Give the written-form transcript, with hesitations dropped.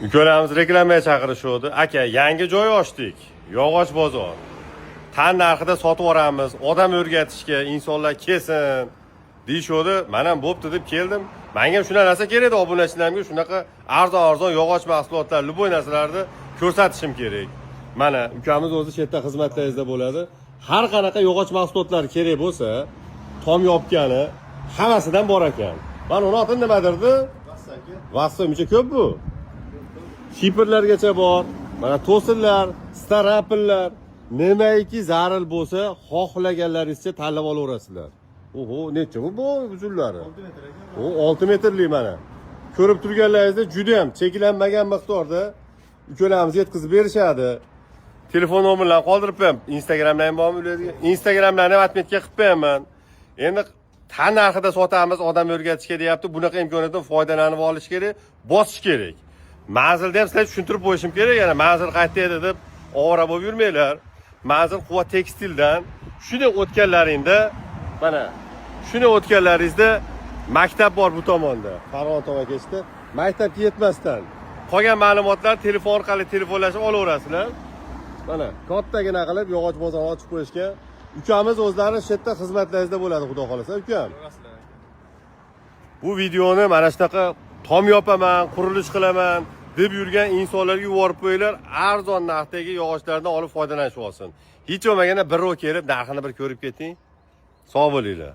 Ukalarimiz reklamaga chaqirishdi. Aka, yangi joy ochdik. Yog'och bozor. Tan narxida sotib yuboramiz. Odam o'rgatishga, insonlar kelsin deyishdi. Men ham bo'pti deb keldim. Menga ham shuna narsa kerak edi, obunachilarimga shunaqa arzon yog'och mahsulotlar, luboy narsalarni ko'rsatishim kerak. Mana ukamiz o'zi chetda xizmatlaringizda bo'ladi. Har qanaqa yog'och mahsulotlar kerak bo'lsa, tom yopgani hammasidan bor ekan. Mana uni oti nimadirdi? Vassa uncha ko'p bu. Shiperlargacha bor. Mana to'sinlar, starapillar, nimaiki zaril bo'lsa, xohlaganlaringizcha tanlab olaverasizlar. Oho, necha bu uzunlari? 6 metr ekan. O 6 metrlik mana. Ko'rib turganlaringizda juda ham cheklanmagan miqdorda ukalarimiz yetkazib berishadi. Telefon nomerlarini qoldirib qo'yam. Instagramdan ham bormi ularga? Instagramlarni ham atmetga qilib qo'yaman. Endi tan narxida sotamiz, odam o'rgatishga deyapti. Bunaqa imkoniyatdan foydalanib olish kerak, bosish kerak. Manzilda ham sizlarga tushuntirib qo'yishim kerak, yana manzil qayerda edi deb ovora bo'lib yurmanglar. Manzil Quva tekstildan shunday o'tganlaringda, mana shunday o'tganlaringizda maktab bor bu tomonda. Farg'ona tomon ketishda, maktabga yetmasdan qolgan ma'lumotlar telefon orqali telefonlashib olaverasizlar. Mana kattagina qilib yog'och bozor ochib qo'yishgan. Ukamiz o'zlari shu yerda xizmatlaringizda bo'ladi, xudo xolasa, ukam. Bu videoni mana shunaqa tom yopaman, qurilish qilaman deb yurgan insonlarga yuborib qo'yinglar, arzon narxdagi yog'ochlardan olib foydalanishib olsin. Hech bo'lmaganda bir kelib narxini bir ko'rib keting. Sog' bo'linglar.